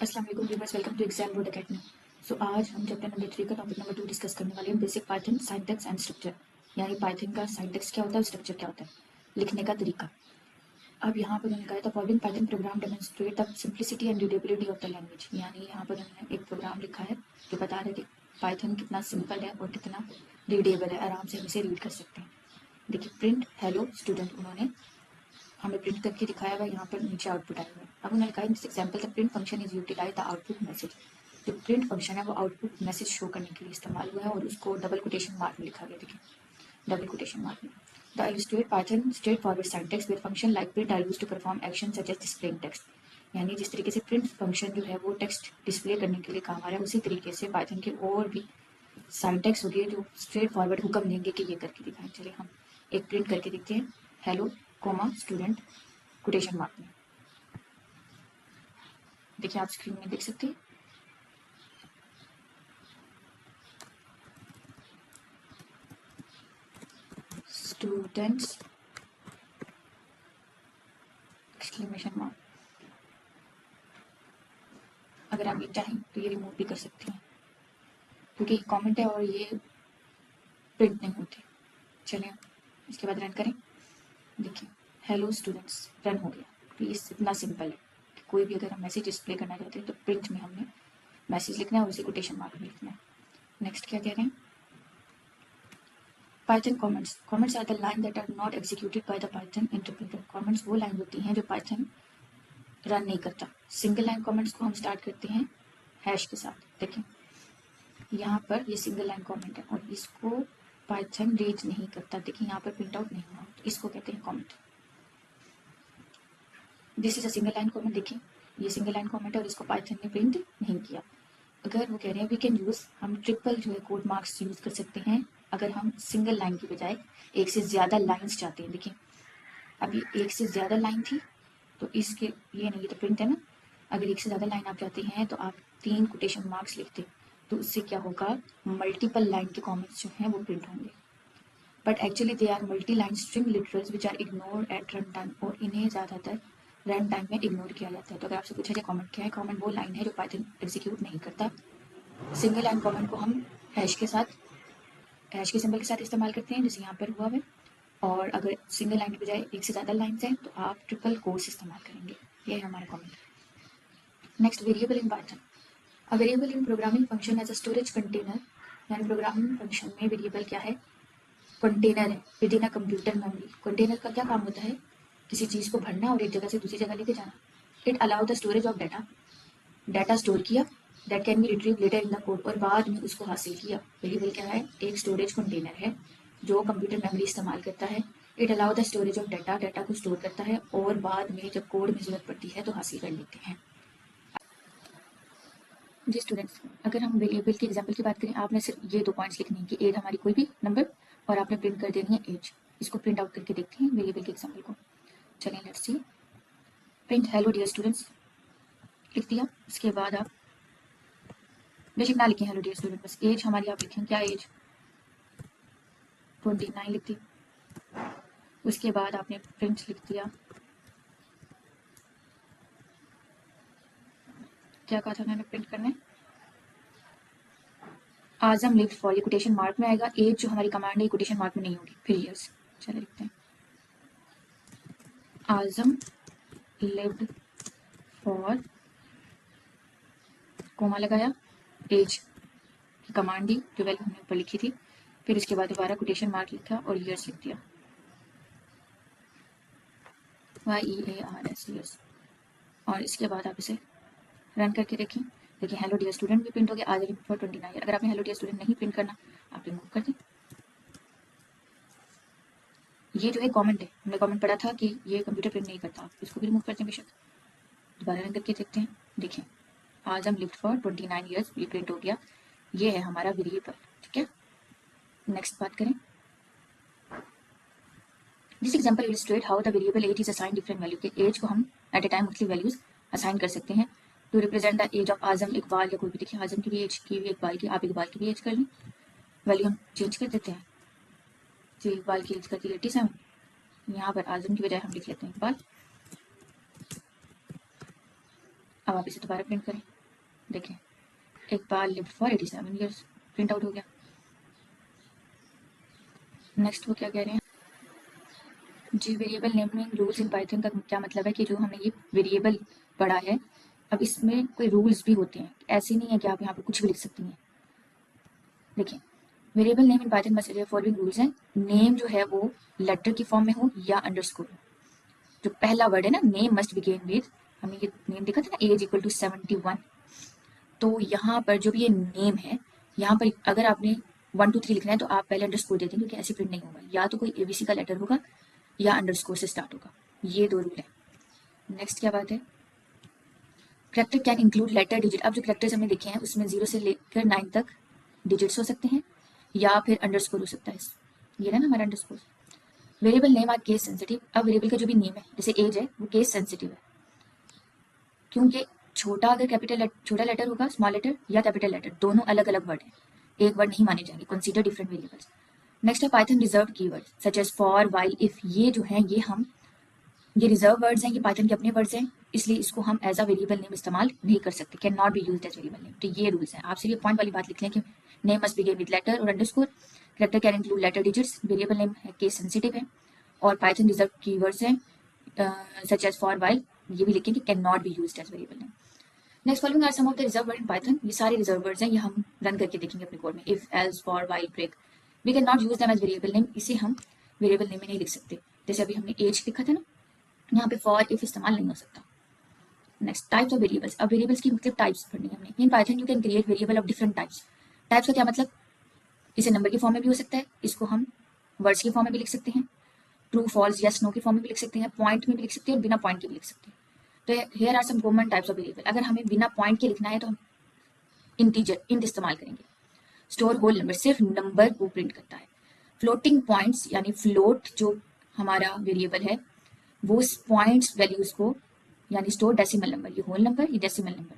अस्सलाम वालेकुम viewers, welcome to exam board academy. So आज हम चैप्टर नंबर 3 का टॉपिक नंबर 2 डिस्कस करने वाले हैं, basic Python syntax and structure. यानी पाइथन का सिंटैक्स क्या होता है और स्ट्रक्चर क्या होता है, लिखने का तरीका। अब यहाँ पर उन्होंने कहा था following Python programme demonstrate the simplicity and readability of the language. यानी यहाँ पर उन्होंने एक प्रोग्राम लिखा है जो बता रहा है कि पाइथन कितना सिंपल है और कितना रीडेबल है, आराम से हम इसे रीड कर सकते हैं। देखिए, प्रिंट हेलो स्टूडेंट उन्होंने हमें प्रिंट करके दिखाया हुआ, यहाँ पर नीचे आउटपुट आया हुआ है। अब उन्होंने कहा this example the print function is utilise the output message. जो प्रिंट फंक्शन है वो आउटपुट मैसेज शो करने के लिए इस्तेमाल हुआ है और उसको डबल कोटेशन मार्क में लिखा गया। देखिए, डबल कोटेशन मार्क में the illustrate Python straightforward syntax with function like print are used to perform action such as displaying text. यानी जिस तरीके से प्रिंट फंक्शन जो है वो टेक्स्ट डिस्प्ले करने के लिए काम आ रहा है, उसी तरीके से पाइथन के और भी सिंटैक्स होगी जो स्ट्रेट फॉरवर्ड हुक्म देंगे कि ये करके दिखाएं। चलिए हम एक प्रिंट करके देखते हैं, hello comma student quotation mark में। देखिए, आप स्क्रीन में देख सकते हैं। Students exclamation mark. अगर आप ये चाहें तो ये रिमूव भी कर सकते हैं क्योंकि कमेंट है और ये प्रिंट नहीं होते। चलिए इसके बाद रन करें। देखिए, हेलो स्टूडेंट्स रन हो गया। तो ये इतना सिंपल है कि कोई भी अगर हम मैसेज डिस्प्ले करना चाहते हैं तो प्रिंट में हमने मैसेज लिखना है और उसे कोटेशन मार्क में लिखना है। नेक्स्ट क्या कह रहे हैं, Python comments. Comments are the line that are not executed by the Python interpreter. Comments वो लाइन होती हैं जो पाइथन रन नहीं करता। सिंगल लाइन कमेंट्स को हम स्टार्ट करते हैं हैश के साथ। देखें, यहाँ पर ये सिंगल लाइन कमेंट है और इसको पाइथन रीड नहीं करता। देखिए, यहाँ पर प्रिंट आउट नहीं हुआ, तो इसको कहते हैं comment. This is a single line comment. देखिए, ये सिंगल लाइन कमेंट है और इसको पाइथन ने प्रिंट नहीं किया। अगर वो कह रहे हैं वी कैन यूज, हम ट्रिपल जो है कोड मार्क्स यूज कर सकते हैं अगर हम सिंगल लाइन की बजाय एक से ज्यादा लाइन्स चाहते हैं। देखिए, अभी एक से ज्यादा लाइन थी तो इसके ये नहीं, ये तो प्रिंट है ना। अगर एक से ज़्यादा लाइन आप चाहते हैं तो आप 3 कोटेशन मार्क्स लिखते, तो उससे क्या होगा, मल्टीपल लाइन के कमेंट्स जो हैं वो प्रिंट होंगे। But actually they are multi line string literals which are ignored at run time, और इन्हें ज़्यादातर रन टाइम में इग्नोर किया जाता है। तो अगर आपसे पूछा जाए कमेंट क्या है, कमेंट वो लाइन है जो पाइथन एग्जीक्यूट नहीं करता। सिंगल लाइन कमेंट को हम हैश के साथ, हैश के सिंबल के साथ इस्तेमाल करते हैं जैसे यहाँ पर हुआ है। और अगर सिंगल लाइन के बजाय एक से ज़्यादा लाइन्स हैं तो आप ट्रिपल कोट्स इस्तेमाल करेंगे। ये है हमारा comment. Next, variable in Python. A variable in programming function as a storage container, यानी प्रोग्रामिंग फंक्शन में वेरिएबल क्या है, कंटेनर है with in a computer memory. Container का क्या काम होता है, किसी चीज़ को भरना और एक जगह से दूसरी जगह लेके जाना। It allow the storage of data, data store किया, that can be retrieve later in the code, और बाद में उसको हासिल किया। वेरिएबल क्या है, एक स्टोरेज कंटेनर है जो कंप्यूटर मेमोरी इस्तेमाल करता है। It allow the storage of data, data को स्टोर करता है और बाद में जब कोड में जरूरत पड़ती है तो हासिल कर लेते हैं। जी स्टूडेंट्स, अगर हम वेरिएबल की एग्जांपल की बात करें, आपने सिर्फ ये 2 पॉइंट्स लिखने हैं कि एज हमारी कोई भी नंबर और आपने प्रिंट कर देनी है एज। इसको प्रिंट आउट करके देखते हैं वेरिएबल के एग्जांपल को। चलिए let's see. Print hello dear students लिख दिया। इसके बाद आप बेशक ना लिखें हेलो डियर स्टूडेंट, बस एज हमारी आप लिखें, क्या एज 29 लिख दी। उसके बाद आपने प्रिंट लिख दिया, क्या कहा था मैंने प्रिंट करने, आजम लिव्ड फॉर, ये कोटेशन मार्क में आएगा। एज जो हमारी कमांड है कोटेशन मार्क में नहीं होगी, फिर ईयर्स। चलिए लिखते हैं, आजम लिव्ड फॉर, कोमा लगाया, एज की कमांड दी जो वैल्यू हमने ऊपर लिखी थी, फिर उसके बाद दोबारा कोटेशन मार्क लिखा और ईयर्स लिख दिया, YEARS ईयर्स। और इसके बाद आप इसे रन करके देखें। देखिए, हेलो डियर स्टूडेंट भी प्रिंट हो गया, आज फॉर 29। अगर आपने हेलो डियर स्टूडेंट नहीं प्रिंट करना, आप रिमूव कर दें। ये जो है कमेंट है, हमने कमेंट पढ़ा था कि ये कंप्यूटर प्रिंट नहीं करता, आप इसको भी रिमूव कर दें बेशक। दोबारा रन करके देखते हैं। देखिए, आज हम लिव्ड फॉर 29 ईयर्स, ये प्रिंट हो गया। ये है हमारा वेरिएबल, ठीक है। नेक्स्ट बात करें, this example illustrate how the variable age is assign different value. के एज को हम एट ए टाइम मुख्तलिफ वैल्यूज असाइन कर सकते हैं to represent the age of Azam, Iqbal या कोई भी। देखिए, आजम की भी एज की भी, इकबाल की, आप इकबाल की भी एज कर लें, वैल्यू हम चेंज कर देते हैं। जी, इकबाल की एज कर दी 87, यहाँ पर आजम की बजाय हम लिख लेते हैं इकबाल। अब आप इसे दोबारा प्रिंट करें, देखें एक बार lived for 87 years print out हो गया। नेक्स्ट वो क्या कह रहे हैं जी, variable naming rules in Python का क्या मतलब है कि जो हमने ये वेरिएबल पढ़ा है, अब इसमें कोई रूल्स भी होते हैं, ऐसे नहीं है कि आप यहाँ पर कुछ भी लिख सकती हैं। देखिए variable name in Python must have following rules हैं। नेम जो है वो लेटर की फॉर्म में हो या अंडरस्कोर। जो पहला वर्ड है ना, नेम मस्ट बिगिन विद, हमने ये नेम देखा था ना, एज इक्वल टू 71, तो यहाँ पर जो भी ये नेम है, यहाँ पर अगर आपने 1 2 3 लिखना है तो आप पहले अंडरस्कोर देते हैं, क्योंकि ऐसे प्रिंट नहीं होगा, या तो कोई एबीसी का लेटर होगा या अंडरस्कोर से स्टार्ट होगा। ये 2 रूल है। नेक्स्ट क्या बात है, character can include letter digit. अब जो करेक्टर्स हमने देखे हैं उसमें 0 से लेकर 9 तक डिजिट्स हो सकते हैं या फिर अंडरस्कोर हो सकता है। ये ना हमारा underscore. Variable name are case sensitive. अब वेरिएबल का जो भी नेम है, जैसे एज है, वो केस सेंसिटिव है, क्योंकि छोटा अगर कैपिटल छोटा लेटर होगा, स्मॉल लेटर या कैपिटल लेटर, दोनों अलग अलग वर्ड है, एक वर्ड नहीं माने जाएंगे। Consider different variables. नेक्स्ट है Python reserve keyword such as for, while, if. ये जो है ये रिजर्व वर्ड्स हैं, ये पाइथन के अपने वर्ड्स हैं, इसलिए इसको हम एज अ वेरिएबल नेम इस्तेमाल नहीं कर सकते, can not be used as variable name. तो ये रूल्स हैं। आप सिर्फ ये पॉइंट वाली बात लिख लें कि name must begin with letter और underscore, character can include letter digits, variable name है केस सेंसिटिव है, और पाइथन रिजर्व कीवर्ड्स हैं सच एज फॉर, व्हाइल, ये भी लिखें कि can not be used as variable name. Next following are some of the reserve word in Python. ये सारे रिजर्व वर्ड्स हैं, ये हम रन करके देखेंगे अपने कोड में। If, else, for, while, break. We can not use them as variable name, इसे हम वेरिएबल नेम में नहीं लिख सकते। जैसे अभी हमने एज लिखा था ना, यहाँ पे फॉर, इफ इस्तेमाल नहीं हो सकता। Next types of variables. अब वेरिएबल्स की मुख्तलिफ टाइप्स पढ़नी है हमने। In Python you can create variable of different types. Types का क्या मतलब, इसे नंबर की फॉर्म में भी हो सकता है, इसको हम वर्ड्स की फॉर्म में भी लिख सकते हैं, ट्रू, फॉल्स, यस, नो की फॉर्म में भी लिख सकते हैं, पॉइंट में भी लिख सकते हैं और बिना पॉइंट के भी लिख सकते हैं। तो here are some common types of variable. अगर हमें बिना पॉइंट के लिखना है तो हम इंटीजर, इंट इस्तेमाल करेंगे। स्टोर होल नंबर, सिर्फ नंबर को प्रिंट करता है। फ्लोटिंग पॉइंट्स यानी फ्लोट जो हमारा वेरिएबल है, वो पॉइंट्स वैल्यूज को यानी स्टोर डेसिमल नंबर, ये होल नंबर, ये डेसिमल नंबर।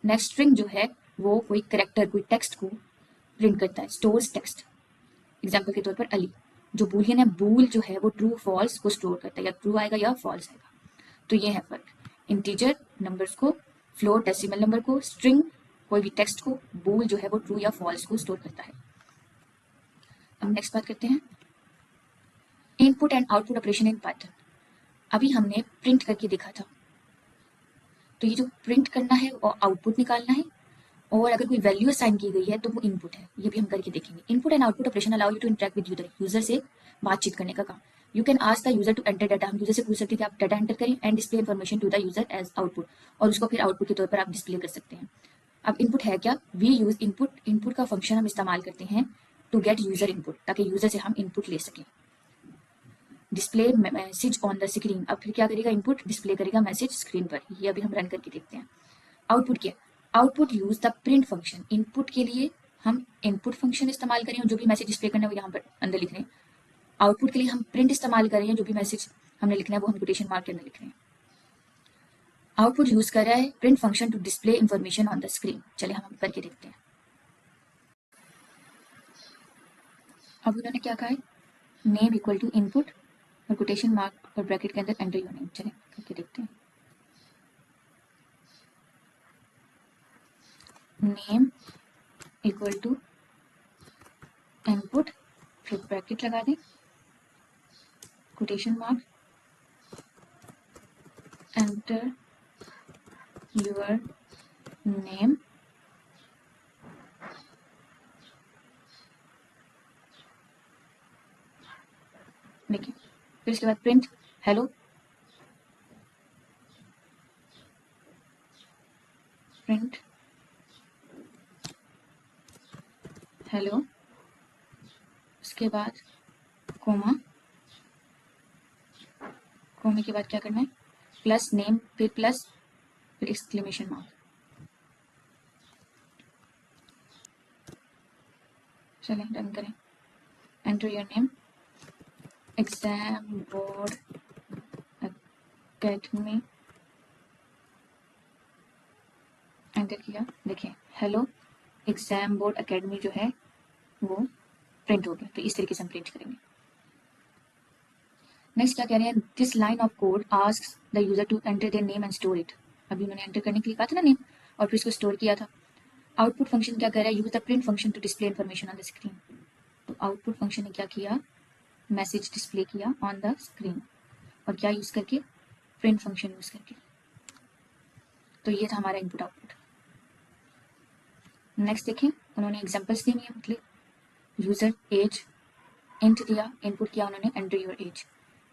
नेक्स्ट स्ट्रिंग जो है वो कोई करेक्टर, कोई टेक्स्ट को प्रिंट करता है, स्टोर्स टेक्स्ट। एग्जाम्पल के तौर पर अली। जो बूलियन है, बूल जो है वो ट्रू फॉल्स को स्टोर करता है, या ट्रू आएगा या फॉल्स आएगा। तो ये है फर्क। इंटीजर नंबर्स को, फ्लोट डेसिमल नंबर को, स्ट्रिंग कोई भी टेक्स्ट को, बूल जो है वो ट्रू या फॉल्स को स्टोर करता है। अब नेक्स्ट बात करते हैं input and output operation in Python. अभी हमने प्रिंट करके देखा था, तो ये जो प्रिंट करना है और आउटपुट निकालना है, और अगर कोई वैल्यू असाइन की गई है तो वो इनपुट है, ये भी हम करके देखेंगे। Input and output operation allow you to interact with user, user से बातचीत करने का काम। You can ask the user to enter data, हम यूजर से पूछ सकते हैं कि आप डाटा एंटर करें, and display information to the user as output, और उसको फिर आउटपुट के तौर पर आप डिस्प्ले कर सकते हैं। अब इनपुट है क्या, वी यूज इनपुट। इनपुट का फंक्शन हम इस्तेमाल करते हैं टू गेट यूजर इनपुट, ताकि यूजर से हम इनपुट ले सकें। Display message on the screen, अब फिर क्या करेगा, इनपुट डिस्प्ले करेगा मैसेज स्क्रीन पर। ये अभी हम रन करके देखते हैं। आउटपुट क्या, output use the print function. Input के लिए हम इनपुट फंक्शन इस्तेमाल करें और जो भी मैसेज डिस्प्ले करना है वो यहाँ पर अंदर लिख रहे हैं। आउटपुट के लिए हम प्रिंट इस्तेमाल कर रहे हैं, जो भी मैसेज हमने लिखना है वो हम कोटेशन मार्क के अंदर लिख रहे हैं। आउटपुट यूज कर रहा है print function to display information on the screen. चलिए हम करके देखते हैं। अब उन्होंने क्या कहा है, नेम इक्वल टू इनपुट और कोटेशन मार्क और ब्रैकेट के अंदर एंटर योर नेम। चलिए करके देखते हैं। नेम इक्वल टू इनपुट, फिर ब्रैकेट लगा दें, quotation mark, enter your name, देखिए, फिर इसके बाद प्रिंट हेलो, प्रिंट हेलो, उसके बाद कोमा, कोमे के बाद क्या करना है, प्लस नेम, फिर प्लस, फिर एक्सक्लेमेशन मार्क। चलें डन करें। Enter your name, exam board academy, enter किया, देखिए हेलो एग्जाम बोर्ड अकेडमी जो है वो प्रिंट हो गया। तो इस तरीके से हम प्रिंट करेंगे। नेक्स्ट क्या कह रहे हैं, this line of code asks the user to enter their name and store it. अभी उन्होंने एंटर करने के लिए कहा था ना नेम, और फिर इसको स्टोर किया था। आउटपुट फंक्शन क्या कर रहा है, use the print function to display information on the screen. तो आउटपुट फंक्शन ने क्या किया, मैसेज डिस्प्ले किया ऑन द स्क्रीन, और क्या यूज करके, प्रिंट फंक्शन यूज करके। तो ये था हमारा इनपुट आउटपुट। नेक्स्ट देखें, उन्होंने एग्जांपल्स दिए हैं, मतलब यूजर एज इंट दिया, इनपुट किया उन्होंने एंटर योर एज,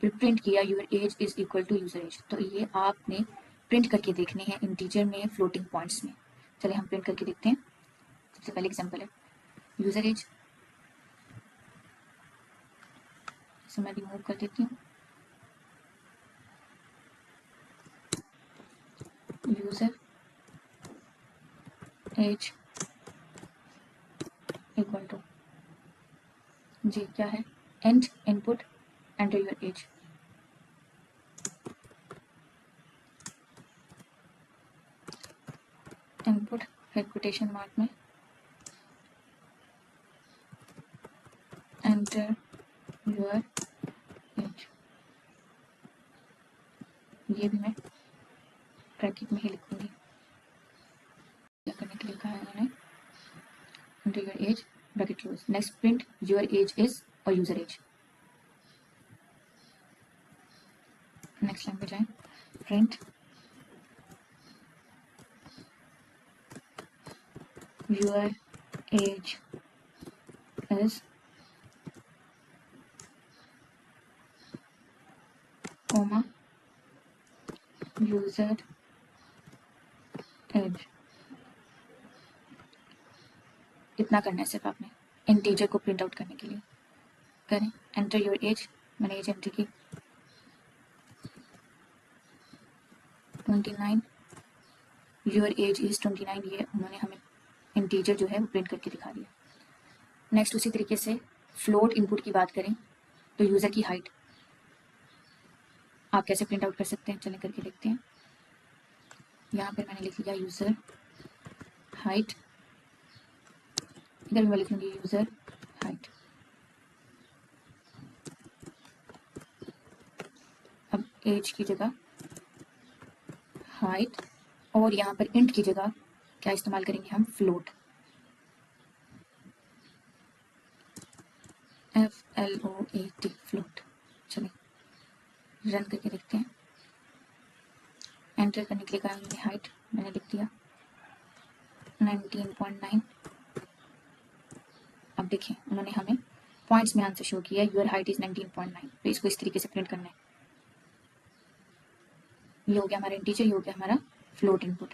फिर प्रिंट किया your age is equal to user age. तो ये आपने प्रिंट करके देखने हैं इंटीजर में, फ्लोटिंग पॉइंट्स में। चलिए हम प्रिंट करके देखते हैं। सबसे पहले एग्जांपल है यूजर एज, इसे मैं रिमूव कर देती हूँ। यूजर एज इक्वल टू जी क्या है, and input enter your as. Input फिर कोटेशन मार्क में एंटर योर एज, ये भी मैं ब्रैकेट में ही लिखूंगी। क्या करने के लिए कहा है उन्होंने, enter your age bracket close, next print your age is और यूजर एज। नेक्स्ट लाइन पे जाएं, print your age is comma user age. इतना करना है सिर्फ आपने इंटीजर को प्रिंट आउट करने के लिए। करें एंटर योर एज, मैंने एज एंटर की 29, योर एज इज 29, ये उन्होंने हमें इंटीजर जो है वो प्रिंट करके दिखा दिया। नेक्स्ट उसी तरीके से फ्लोट इनपुट की बात करें तो यूजर की हाइट आप कैसे प्रिंट आउट कर सकते हैं, चलें करके देखते हैं। यहाँ पर मैंने लिख लिया यूजर हाइट, इधर भी मैं लिख लूंगी यूजर हाइट। अब एज की जगह हाइट, और यहाँ पर इंट की जगह क्या इस्तेमाल करेंगे हम, फ्लोट, FLOAT फ्लोट। चलिए रन करके देखते हैं। एंटर करने के लिए कहा हमने हाइट, मैंने लिख दिया 19.9। अब देखिए उन्होंने हमें पॉइंट्स में आंसर शो किया, योर हाइट इज 19.9। तो इसको इस तरीके से प्रिंट करना है। ये हो गया हमारा इंटीजर, ये हो गया हमारा फ्लोट इनपुट।